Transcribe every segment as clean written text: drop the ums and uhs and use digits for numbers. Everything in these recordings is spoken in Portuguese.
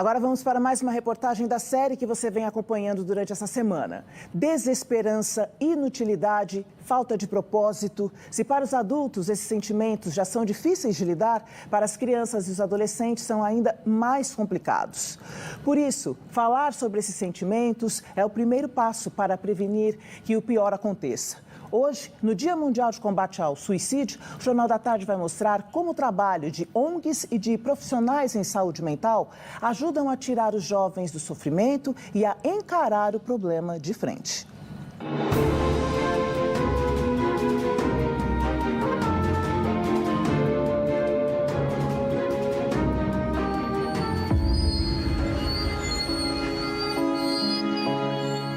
Agora vamos para mais uma reportagem da série que você vem acompanhando durante essa semana. Desesperança, inutilidade, falta de propósito. Se para os adultos esses sentimentos já são difíceis de lidar, para as crianças e os adolescentes são ainda mais complicados. Por isso, falar sobre esses sentimentos é o primeiro passo para prevenir que o pior aconteça. Hoje, no Dia Mundial de Combate ao Suicídio, o Jornal da Tarde vai mostrar como o trabalho de ONGs e de profissionais em saúde mental ajudam a tirar os jovens do sofrimento e a encarar o problema de frente.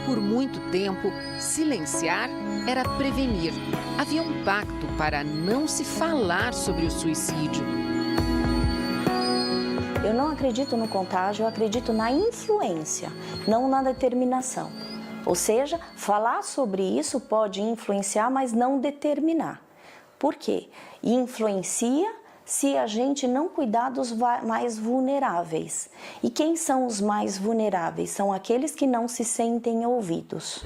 Por muito tempo, silenciar era prevenir. Havia um pacto para não se falar sobre o suicídio. Eu não acredito no contágio, eu acredito na influência, não na determinação. Ou seja, falar sobre isso pode influenciar, mas não determinar. Por quê? Influencia se a gente não cuidar dos mais vulneráveis. E quem são os mais vulneráveis? São aqueles que não se sentem ouvidos.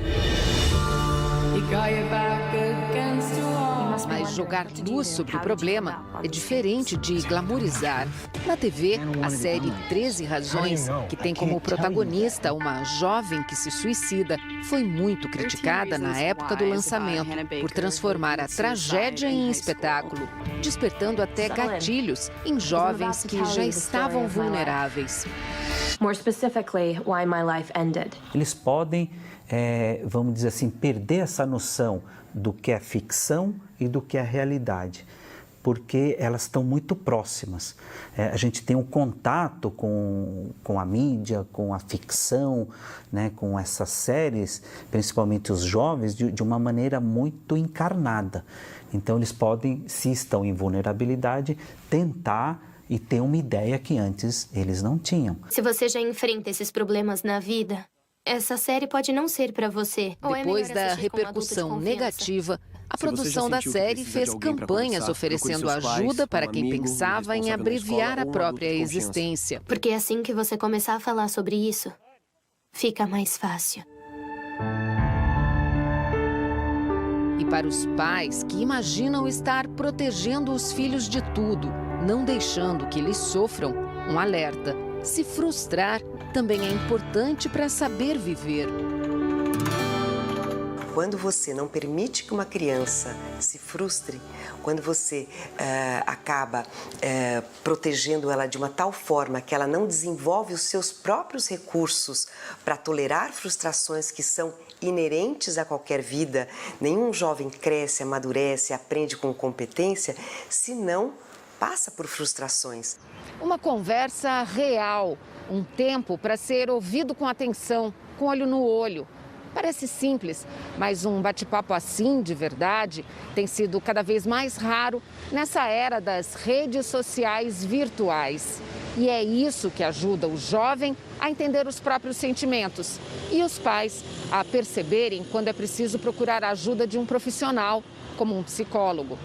Mas jogar luz sobre o problema é diferente de glamorizar. Na TV, a série 13 Razões, que tem como protagonista uma jovem que se suicida, foi muito criticada na época do lançamento por transformar a tragédia em espetáculo, despertando até gatilhos em jovens que já estavam vulneráveis. More specifically, why my life ended. Eles podem, vamos dizer assim, perder essa noção do que é ficção e do que é realidade, porque elas estão muito próximas. A gente tem um contato com a mídia, com a ficção, né, com essas séries, principalmente os jovens, de uma maneira muito encarnada. Então eles podem, se estão em vulnerabilidade, tentar e ter uma ideia que antes eles não tinham. Se você já enfrenta esses problemas na vida, essa série pode não ser para você. Depois da repercussão negativa, a produção da série fez campanhas oferecendo ajuda para quem pensava em abreviar a própria existência. Porque assim que você começar a falar sobre isso, fica mais fácil. E para os pais que imaginam estar protegendo os filhos de tudo, não deixando que eles sofram, um alerta: se frustrar também é importante para saber viver. Quando você não permite que uma criança se frustre, quando você acaba protegendo ela de uma tal forma que ela não desenvolve os seus próprios recursos para tolerar frustrações que são inerentes a qualquer vida, nenhum jovem cresce, amadurece, aprende com competência, se não passa por frustrações. Uma conversa real, um tempo para ser ouvido com atenção, com olho no olho. Parece simples, mas um bate-papo assim, de verdade, tem sido cada vez mais raro nessa era das redes sociais virtuais. E é isso que ajuda o jovem a entender os próprios sentimentos e os pais a perceberem quando é preciso procurar a ajuda de um profissional, como um psicólogo.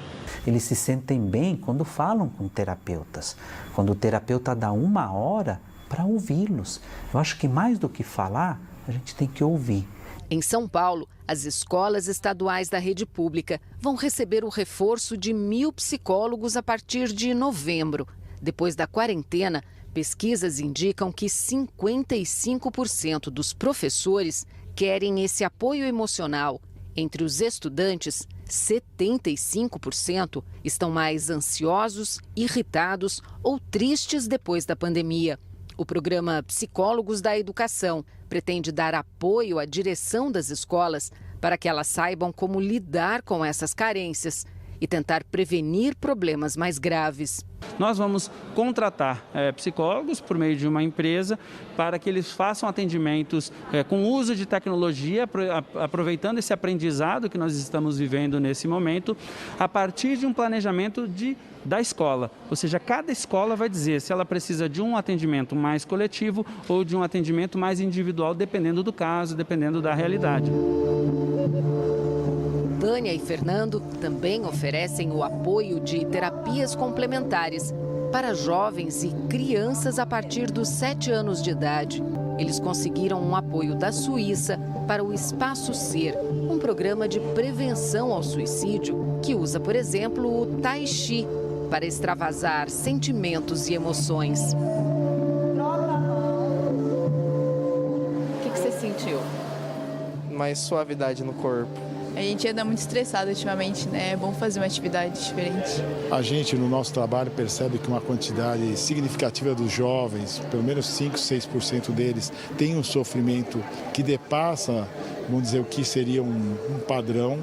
Eles se sentem bem quando falam com terapeutas, quando o terapeuta dá 1 hora para ouvi-los. Eu acho que mais do que falar, a gente tem que ouvir. Em São Paulo, as escolas estaduais da rede pública vão receber o reforço de 1.000 psicólogos a partir de novembro. Depois da quarentena, pesquisas indicam que 55% dos professores querem esse apoio emocional. Entre os estudantes, 75% estão mais ansiosos, irritados ou tristes depois da pandemia. O programa Psicólogos da Educação pretende dar apoio à direção das escolas para que elas saibam como lidar com essas carências e tentar prevenir problemas mais graves. Nós vamos contratar psicólogos por meio de uma empresa para que eles façam atendimentos com uso de tecnologia, aproveitando esse aprendizado que nós estamos vivendo nesse momento, a partir de um planejamento da escola. Ou seja, cada escola vai dizer se ela precisa de um atendimento mais coletivo ou de um atendimento mais individual, dependendo do caso, dependendo da realidade. Tânia e Fernando também oferecem o apoio de terapias complementares. para jovens e crianças a partir dos 7 anos de idade. Eles conseguiram um apoio da Suíça para o Espaço Ser, um programa de prevenção ao suicídio que usa, por exemplo, o Tai Chi para extravasar sentimentos e emoções. O que você sentiu? Mais suavidade no corpo. A gente anda muito estressado ultimamente, né? É bom fazer uma atividade diferente. A gente, no nosso trabalho, percebe que uma quantidade significativa dos jovens, pelo menos 5, 6% deles, tem um sofrimento que depassa, vamos dizer, o que seria um padrão,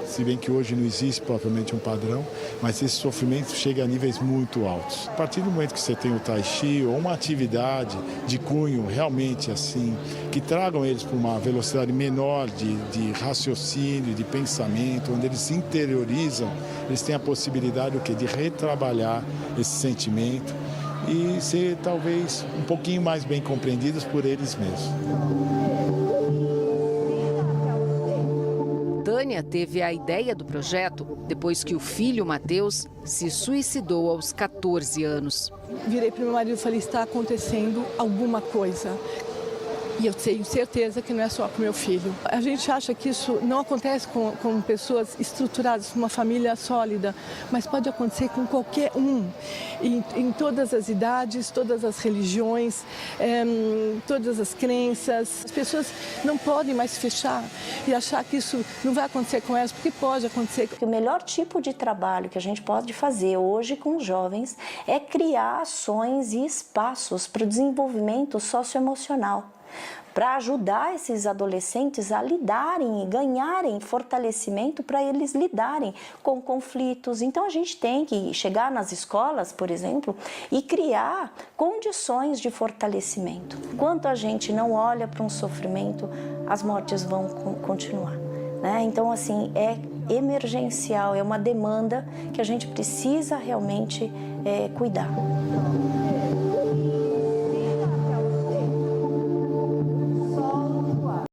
se bem que hoje não existe propriamente um padrão, mas esse sofrimento chega a níveis muito altos. A partir do momento que você tem o Tai Chi ou uma atividade de cunho realmente assim, que tragam eles para uma velocidade menor de raciocínio, de pensamento, onde eles se interiorizam, eles têm a possibilidade de retrabalhar esse sentimento e ser talvez um pouquinho mais bem compreendidos por eles mesmos. Tânia teve a ideia do projeto depois que o filho, Matheus, se suicidou aos 14 anos. Virei para o meu marido e falei, está acontecendo alguma coisa. E eu tenho certeza que não é só com meu filho. A gente acha que isso não acontece com pessoas estruturadas, com uma família sólida, mas pode acontecer com qualquer um, em todas as idades, todas as religiões, todas as crenças. As pessoas não podem mais fechar e achar que isso não vai acontecer com elas, porque pode acontecer. O melhor tipo de trabalho que a gente pode fazer hoje com os jovens é criar ações e espaços para o desenvolvimento socioemocional, para ajudar esses adolescentes a lidarem e ganharem fortalecimento para eles lidarem com conflitos. Então a gente tem que chegar nas escolas, por exemplo, e criar condições de fortalecimento. Enquanto a gente não olha para um sofrimento, as mortes vão continuar, né? Então assim, é emergencial, é uma demanda que a gente precisa realmente cuidar.